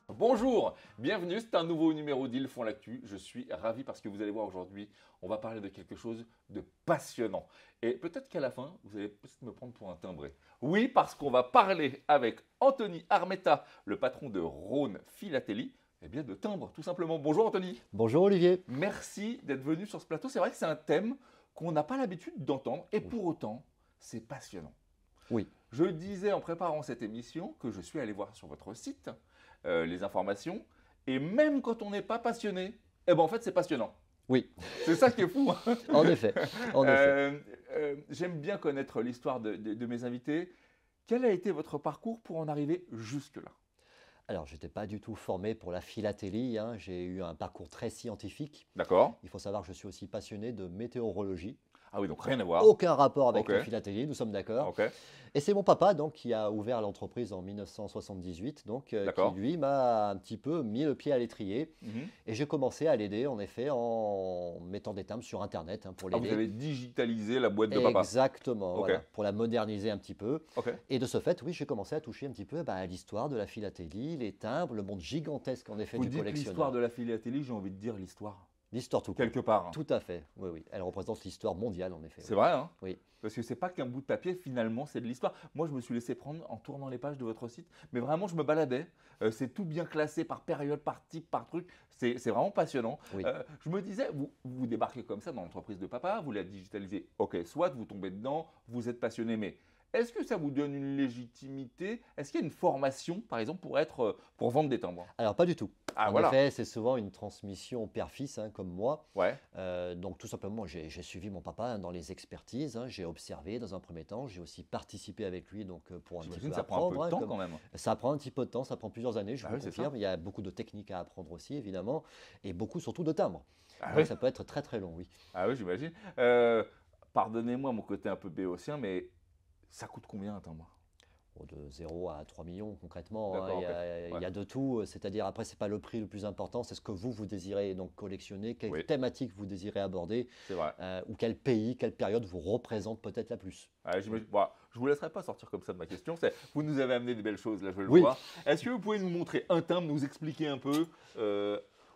Bonjour, bienvenue, c'est un nouveau numéro d'Ils font l'actu. Je suis ravi parce que vous allez voir aujourd'hui, on va parler de quelque chose de passionnant. Et peut-être qu'à la fin, vous allez peut-être me prendre pour un timbré. Oui, parce qu'on va parler avec Anthony Armetta, le patron de Rhône Philatélie, eh bien de timbre, tout simplement. Bonjour Anthony. Bonjour Olivier. Merci d'être venu sur ce plateau. C'est vrai que c'est un thème qu'on n'a pas l'habitude d'entendre et pour autant, c'est passionnant. Oui. Je disais en préparant cette émission que je suis allé voir sur votre site les informations et même quand on n'est pas passionné, eh ben en fait c'est passionnant. Oui. C'est ça qui est fou. Hein. En effet. J'aime bien connaître l'histoire de mes invités. Quel a été votre parcours pour en arriver jusque-là? Alors, je n'étais pas du tout formé pour la philatélie, hein. J'ai eu un parcours très scientifique. D'accord. Il faut savoir que je suis aussi passionné de météorologie. Ah oui, donc rien à voir. Aucun rapport avec Ok. la philatélie, nous sommes d'accord. Ok. Et c'est mon papa donc, qui a ouvert l'entreprise en 1978, donc, D'accord. qui lui m'a un petit peu mis le pied à l'étrier. Mhm. Et j'ai commencé à l'aider en effet en mettant des timbres sur Internet hein, pour Ah, vous l'aider. avez digitalisé la boîte de papa. Exactement, Ok. voilà, pour la moderniser un petit peu. Ok. Et de ce fait, oui, j'ai commencé à toucher un petit peu à l'histoire de la philatélie, les timbres, le monde gigantesque en effet Vous du dites collectionneur. l'histoire de la philatélie, j'ai envie de dire l'histoire. L'histoire tout court. Quelque part. Tout à fait, oui, oui. Elle représente l'histoire mondiale en effet. C'est vrai, hein? Oui. Parce que c'est pas qu'un bout de papier, finalement, c'est de l'histoire. Moi, je me suis laissé prendre en tournant les pages de votre site, mais vraiment, je me baladais. C'est tout bien classé par période, par type, par truc. C'est vraiment passionnant. Oui. Je me disais, vous débarquez comme ça dans l'entreprise de papa, vous la digitalisez. Ok, soit vous tombez dedans, vous êtes passionné, mais est-ce que ça vous donne une légitimité? Est-ce qu'il y a une formation, par exemple, pour vendre des timbres? Alors pas du tout. Ah, En voilà. effet, c'est souvent une transmission père-fils, hein, comme moi. Ouais. Donc tout simplement, j'ai suivi mon papa hein, dans les expertises. Hein, j'ai observé dans un premier temps. J'ai aussi participé avec lui donc, pour un petit J'imagine peu que ça prend un peu apprendre. de hein, temps quand même. Ça prend un petit peu de temps, ça prend plusieurs années, je Ah vous oui, c'est confirme. ça. Il y a beaucoup de techniques à apprendre aussi, évidemment, et beaucoup surtout de timbres. Ah Donc oui. ça peut être très très long, oui. Ah oui, j'imagine. Pardonnez-moi mon côté un peu béotien, mais ça coûte combien un timbre? De 0 à 3 millions concrètement, hein. D'accord, Il y ok. a, il Ouais. y a de tout, c'est-à-dire après, ce n'est pas le prix le plus important, c'est ce que vous désirez donc collectionner, quelle Oui. thématique vous désirez aborder, C'est vrai. ou quel pays, quelle période vous représente peut-être la plus. Ouais, bon, je ne vous laisserai pas sortir comme ça de ma question. Vous nous avez amené des belles choses, là je vais le Oui. voir. Est-ce que vous pouvez nous montrer un timbre, nous expliquer un peu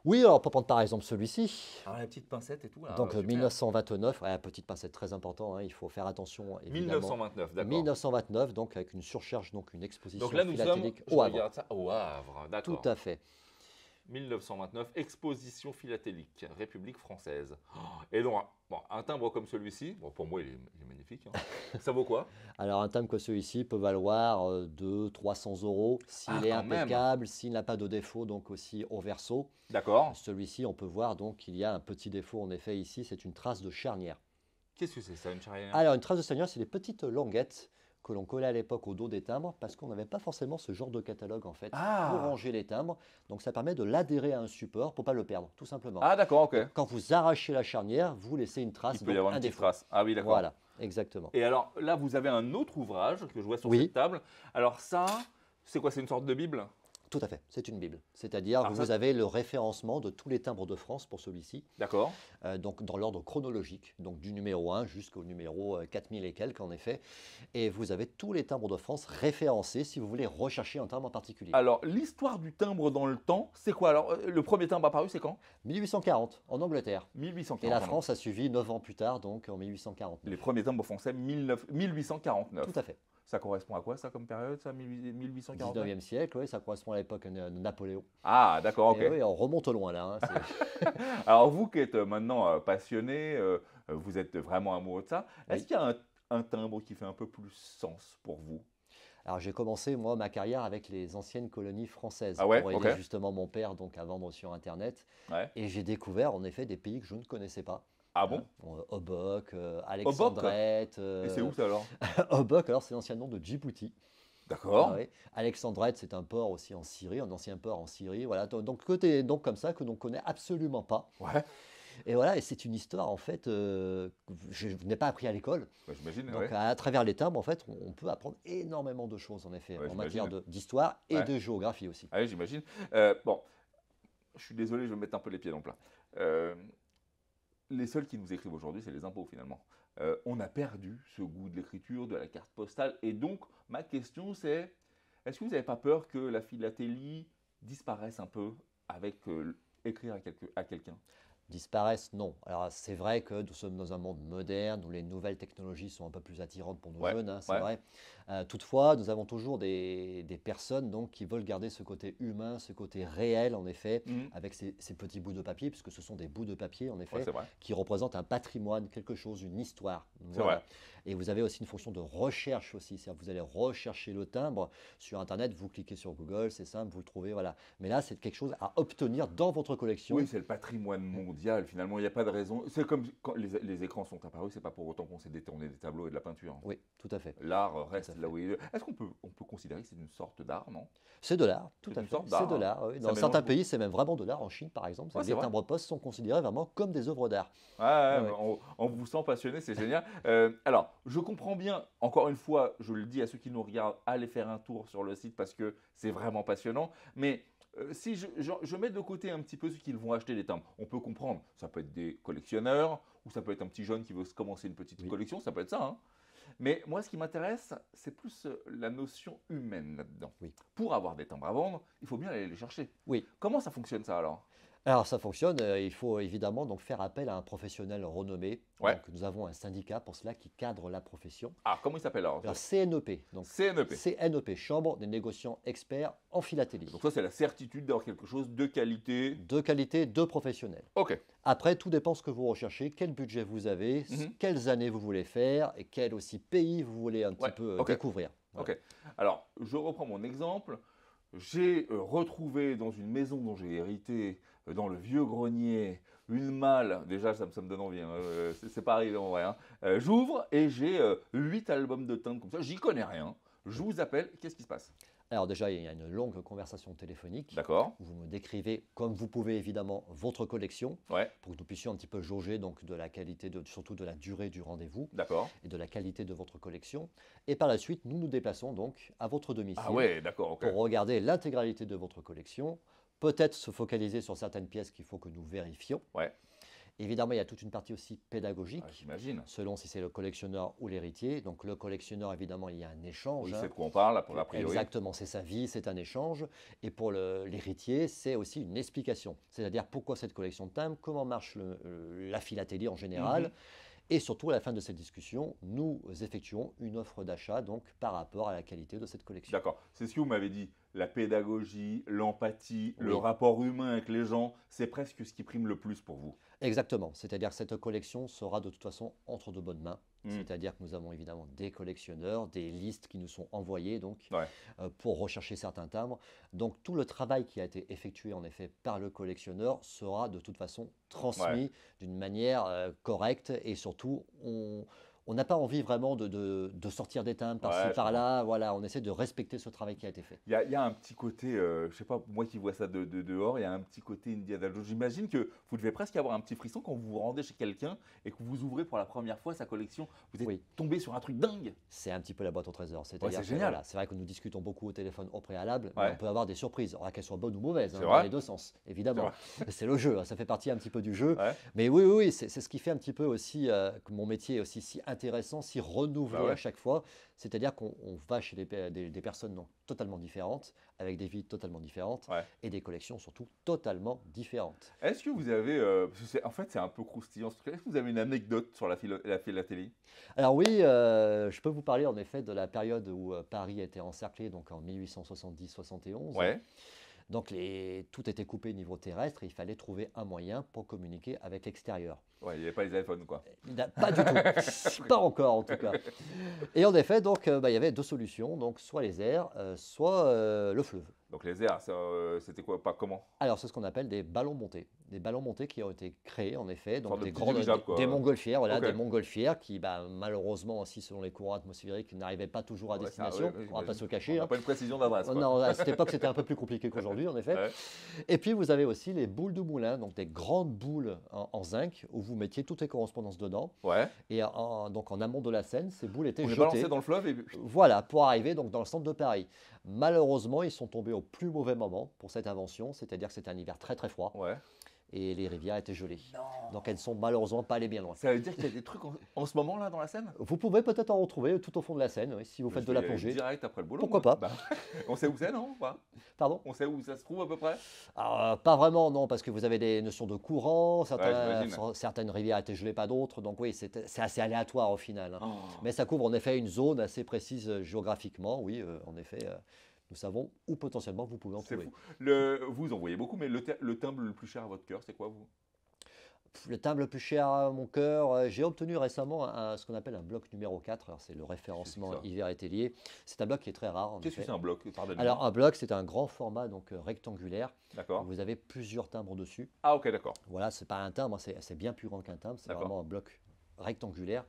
Oui, alors pour prendre par exemple celui-ci, la petite pincette et tout là. donc Super. 1929, ouais, petite pincette très important, hein, il faut faire attention évidemment. 1929, d'accord. 1929, donc avec une surcharge, donc une exposition Donc là nous sommes, philatélique je au Havre. regarde ça, au Havre, d'accord. Tout à fait. 1929, exposition philatélique, République française. Oh, et donc, un timbre comme celui-ci, bon, pour moi il est magnifique. Hein. Ça vaut quoi? Alors un timbre comme celui-ci peut valoir 200-300 euros s'il Ah, est quand même. impeccable, s'il n'a pas de défaut, donc aussi au verso. D'accord. Celui-ci, on peut voir donc qu'il y a un petit défaut en effet ici, c'est une trace de charnière. Qu'est-ce que c'est ça, une charrière? Alors une trace de charnière, c'est des petites languettes que l'on collait à l'époque au dos des timbres parce qu'on n'avait pas forcément ce genre de catalogue en fait Ah. pour ranger les timbres. Donc ça permet de l'adhérer à un support pour pas le perdre, tout simplement. Ah d'accord, ok. Quand vous arrachez la charnière, vous laissez une trace, Il peut y donc avoir un une petite défaut. trace. Ah oui, d'accord. Voilà, exactement. Et alors là, vous avez un autre ouvrage que je vois sur Oui. cette table. Alors ça, c'est quoi? C'est une sorte de Bible? Tout à fait, c'est une Bible. C'est-à-dire Alors que ça, vous avez le référencement de tous les timbres de France pour celui-ci, D'accord. donc dans l'ordre chronologique, donc du numéro 1 jusqu'au numéro 4000 et quelques en effet. Et vous avez tous les timbres de France référencés si vous voulez rechercher un timbre en particulier. Alors, l'histoire du timbre dans le temps, c'est quoi? Alors, le premier timbre apparu, c'est quand? 1840 en Angleterre. 1840. Et la France a suivi 9 ans plus tard, donc en 1849. Les premiers timbres français, 1849. Tout à fait. Ça correspond à quoi, ça, comme période, ça, 1849? 19e siècle, oui, ça correspond à l'époque de Napoléon. Ah, d'accord, ok. Et oui, on remonte loin là. Hein, Alors, vous qui êtes maintenant passionné, vous êtes vraiment amoureux de ça, est-ce Oui. qu'il y a un timbre qui fait un peu plus sens pour vous? Alors j'ai commencé moi ma carrière avec les anciennes colonies françaises Ah ouais, pour aider ok. justement mon père donc à vendre sur internet Ouais. et j'ai découvert en effet des pays que je ne connaissais pas. Ah bon? Obock, Alexandrette. Et c'est où ça alors? Obock, alors c'est l'ancien nom de Djibouti. D'accord. Ah oui. Alexandrette, c'est un port aussi en Syrie, un ancien port en Syrie. Voilà, donc côté donc comme ça que l'on connaît absolument pas. Ouais. Et voilà, et c'est une histoire en fait que je n'ai pas appris à l'école. Ouais, j'imagine, Donc ouais. à travers les timbres, en fait, on peut apprendre énormément de choses en effet, Ouais, en matière j'imagine. d'histoire et Ouais. de géographie aussi. Ah oui, j'imagine. Bon, je suis désolé, je vais me mettre un peu les pieds dans le plat. Euh, les seuls qui nous écrivent aujourd'hui, c'est les impôts finalement. On a perdu ce goût de l'écriture, de la carte postale. Et donc, ma question c'est, est-ce que vous n'avez pas peur que la philatélie disparaisse un peu avec écrire à quelqu'un? Disparaissent, non. Alors c'est vrai que nous sommes dans un monde moderne où les nouvelles technologies sont un peu plus attirantes pour nos Ouais, jeunes, hein, c'est ouais. vrai. Toutefois, nous avons toujours des personnes donc, qui veulent garder ce côté humain, ce côté réel en effet, Mhm. avec ces petits bouts de papier, puisque ce sont des bouts de papier en Ouais, effet, c'est vrai. qui représentent un patrimoine, quelque chose, une histoire. C'est vrai. Voilà. Et vous avez aussi une fonction de recherche aussi, c'est-à-dire que vous allez rechercher le timbre sur Internet, vous cliquez sur Google, c'est simple, vous le trouvez, voilà. Mais là, c'est quelque chose à obtenir dans votre Oui, collection. c'est le patrimoine mondial. Finalement, il n'y a pas de raison. C'est comme quand les écrans sont apparus, c'est pas pour autant qu'on s'est détourné des tableaux et de la peinture. Oui, tout à fait. L'art Tout à reste là fait. où il est. Est-ce qu'on peut considérer que c'est une sorte d'art, non? C'est de l'art, tout C'est à une fait. sorte C'est d'art, de hein. l'art. Oui. Ça Dans mélange certains beaucoup. pays, c'est même vraiment de l'art. En Chine, par exemple, Ouais, c'est les vrai. timbres-poste sont considérés vraiment comme des œuvres d'art. Ouais, ouais, Ouais, mais ouais. on vous sent passionné, c'est génial. Alors, je comprends bien, encore une fois, je le dis à ceux qui nous regardent, allez faire un tour sur le site parce que c'est vraiment passionnant. Mais si je mets de côté un petit peu ceux qui vont acheter des timbres, on peut comprendre. Ça peut être des collectionneurs ou ça peut être un petit jeune qui veut se commencer une petite Oui, collection, ça peut être ça, hein. Mais moi, ce qui m'intéresse, c'est plus la notion humaine là-dedans. oui, Pour avoir des timbres à vendre, il faut bien aller les chercher. oui. Comment ça fonctionne ça alors? Alors ça fonctionne. Il faut évidemment donc faire appel à un professionnel renommé. Ouais. Donc nous avons un syndicat pour cela qui cadre la profession. Ah, comment il s'appelle alors? Alors CNEP, donc CNEP. CNEP, Chambre des négociants experts en philatélie. Donc ça, c'est la certitude d'avoir quelque chose de qualité. De qualité, de professionnels. Ok. Après, tout dépend ce que vous recherchez, quel budget vous avez, Mhm. quelles années vous voulez faire et quel aussi pays vous voulez un petit Ouais, peu ok. découvrir. Voilà. Ok. Alors, je reprends mon exemple. J'ai retrouvé dans une maison dont j'ai hérité, dans le vieux grenier, une malle. Déjà, ça me donne envie, hein, c'est pas arrivé en vrai, hein. J'ouvre et j'ai 8 albums de timbres comme ça. J'y connais rien. Je vous appelle. Qu'est-ce qui se passe? Alors déjà, il y a une longue conversation téléphonique D'accord. où vous me décrivez, comme vous pouvez évidemment, votre collection Ouais. pour que nous puissions un petit peu jauger donc de la qualité, surtout de la durée du rendez-vous D'accord. et de la qualité de votre collection. Et par la suite, nous nous déplaçons donc à votre domicile Ah ouais, d'accord, ok. pour regarder l'intégralité de votre collection, peut-être se focaliser sur certaines pièces qu'il faut que nous vérifions. Ouais. Évidemment, il y a toute une partie aussi pédagogique, Ah, j'imagine. selon si c'est le collectionneur ou l'héritier. Donc le collectionneur, évidemment, il y a un échange. Oui, Hein. c'est de quoi on parle, a priori. Exactement, c'est sa vie, c'est un échange. Et pour l'héritier, c'est aussi une explication. C'est-à-dire pourquoi cette collection de timbres, comment marche la philatélie en général. Mhm. Et surtout, à la fin de cette discussion, nous effectuons une offre d'achat donc par rapport à la qualité de cette collection. D'accord. C'est ce que vous m'avez dit. La pédagogie, l'empathie, le Oui, rapport humain avec les gens, c'est presque ce qui prime le plus pour vous. exactement. C'est-à-dire que cette collection sera de toute façon entre de bonnes mains. Hmm. C'est-à-dire que nous avons évidemment des collectionneurs, des listes qui nous sont envoyées donc, Ouais. pour rechercher certains timbres. Donc tout le travail qui a été effectué en effet par le collectionneur sera de toute façon transmis Ouais. d'une manière correcte et surtout on n'a pas envie vraiment de sortir des timbres par-ci Ouais, je comprends. par-là. Voilà, on essaie de respecter ce travail qui a été fait. Il y a un petit côté, je sais pas, moi qui vois ça de dehors, il y a un petit côté Indiana Jones. J'imagine que vous devez presque avoir un petit frisson quand vous vous rendez chez quelqu'un et que vous ouvrez pour la première fois sa collection. Vous êtes Oui. tombé sur un truc dingue. C'est un petit peu la boîte au trésor. Ouais, C'est-à-dire c'est que, génial. voilà, c'est vrai que nous discutons beaucoup au téléphone au préalable, mais Ouais. on peut avoir des surprises, alors qu'elles soient bonnes ou mauvaises, C'est dans vrai. les deux sens, évidemment. C'est C'est le jeu, hein, ça fait partie un petit peu du jeu. Ouais. Mais oui, oui, oui, c'est ce qui fait un petit peu aussi que mon métier est aussi si intéressant, si renouvelé Bah ouais. à chaque fois. C'est-à-dire qu'on va chez des personnes donc, totalement différentes, avec des vies totalement différentes, Ouais. et des collections surtout totalement différentes. Est-ce que vous avez, parce que en fait c'est un peu croustillant ce truc, est-ce que vous avez une anecdote sur la philatélie? Alors oui, je peux vous parler en effet de la période où Paris a été encerclé, donc en 1870-71. Ouais. Donc tout était coupé niveau terrestre et il fallait trouver un moyen pour communiquer avec l'extérieur. Ouais, il n'y avait pas les iPhones, quoi. Pas du tout, pas encore en tout cas. Et en effet, donc, il y avait deux solutions, donc soit les airs, soit le fleuve. Donc les airs, c'était quoi? Pas comment? Alors, c'est ce qu'on appelle des ballons montés. Des ballons montés qui ont été créés, en effet, Sorte donc de des petit dirigeable, quoi. des montgolfières, voilà, Ok. des montgolfières qui, malheureusement, aussi selon les courants atmosphériques, n'arrivaient pas toujours à Ouais, ça, destination. ouais, On va pas se j'imagine. le cacher. On n'a Hein. pas une précision d'adresse, quoi. Non, à cette époque, c'était un peu plus compliqué qu'aujourd'hui, en effet. Ouais. Et puis, vous avez aussi les boules de moulin, donc des grandes boules en zinc où vous mettiez toutes les correspondances dedans. Ouais. Et donc, en amont de la Seine, ces boules étaient On les jetées. balançait dans le fleuve et Voilà, pour arriver donc dans le centre de Paris. Malheureusement, ils sont tombés au plus mauvais moment pour cette invention, c'est-à-dire que c'était un hiver très très froid ouais. et les rivières étaient gelées. Donc elles ne sont malheureusement pas allées bien loin. Ça veut dire qu'il y a des trucs en ce moment là dans la Seine? Vous pouvez peut-être en retrouver tout au fond de la Seine, oui, si vous faites Je de la vais y aller plongée. direct après le boulot. Pourquoi moi. pas? Bah, on sait où c'est, non? Ou pas Pardon? On sait où ça se trouve à peu près? Pas vraiment, non, parce que vous avez des notions de courant, j'imagine. certaines rivières étaient gelées, pas d'autres, donc oui, c'est assez aléatoire au final. Hein. Oh. Mais ça couvre en effet une zone assez précise géographiquement, oui, en effet. Nous savons où potentiellement vous pouvez en C'est trouver. fou. Vous en voyez beaucoup, mais le timbre le plus cher à votre cœur, c'est quoi vous? Le timbre le plus cher à mon cœur, j'ai obtenu récemment ce qu'on appelle un bloc numéro 4. Alors, c'est le référencement Qu'est-ce que c'est que ça? hiver et tellier. C'est un bloc qui est très rare. En Qu'est-ce que effet. c'est un bloc? Pardonnez-moi. Alors, un bloc, c'est un grand format donc rectangulaire. D'accord. Vous avez plusieurs timbres dessus. Ah ok, d'accord. Voilà, c'est pas un timbre, hein, c'est bien plus grand qu'un timbre. C'est D'accord. vraiment un bloc rectangulaire.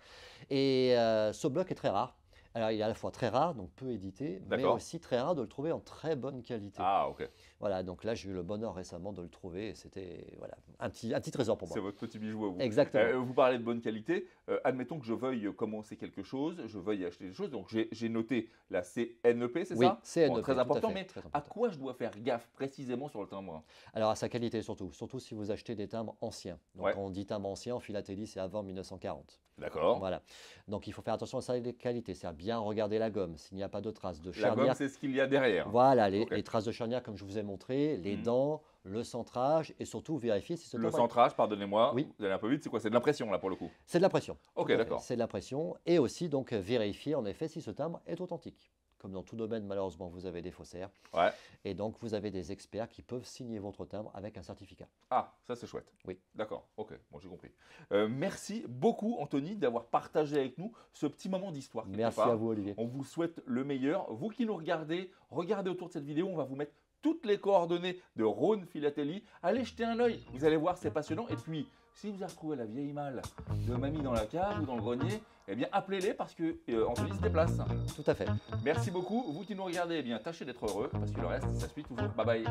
Et ce bloc est très rare. Alors, il est à la fois très rare, donc peu édité, mais D'accord. aussi très rare de le trouver en très bonne qualité. Ah ok. Voilà, donc là, j'ai eu le bonheur récemment de le trouver et c'était voilà, un petit trésor pour moi. C'est votre petit bijou à vous. Exactement. Vous parlez de bonne qualité. Admettons que je veuille commencer quelque chose, je veuille acheter des choses. Donc j'ai noté la CNEP, c'est Oui, ça? CNEP, Bon, très tout à important, fait, mais très à important. quoi je dois faire gaffe précisément sur le timbre? Alors à sa qualité surtout si vous achetez des timbres anciens. Donc Ouais. quand on dit timbre ancien en philatélie, c'est avant 1940. D'accord. Voilà. Donc il faut faire attention à sa qualité, c'est à bien regarder la gomme, s'il n'y a pas de traces de La gomme, charnière. c'est ce qu'il y a derrière. Voilà, Ok. les traces de charnière comme je vous ai montré, les Mhm. dents, le centrage et surtout vérifier si ce Le timbre centrage, pardonnez-moi, Oui. vous allez un peu vite, c'est quoi? C'est de l'impression là pour le coup. c'est de la pression. Ok, Tout à fait. d'accord. C'est de la pression et aussi donc vérifier en effet si ce timbre est authentique. Comme dans tout domaine, malheureusement, vous avez des faussaires. Ouais. Et donc, vous avez des experts qui peuvent signer votre timbre avec un certificat. Ah, ça c'est chouette. Oui. D'accord, ok, bon j'ai compris. Merci beaucoup Anthony d'avoir partagé avec nous ce petit moment d'histoire. quelque Merci part. à vous, Olivier. On vous souhaite le meilleur. Vous qui nous regardez, regardez autour de cette vidéo, on va vous mettre toutes les coordonnées de Rhône Philatélie. Allez jeter un œil, vous allez voir, c'est passionnant. Et puis, si vous avez retrouvé la vieille malle de mamie dans la cave ou dans le grenier, eh bien appelez-les parce que Anthony se déplace. Tout à fait. Merci beaucoup. Vous qui nous regardez, eh bien tâchez d'être heureux parce que le reste, ça suit toujours. Bye bye.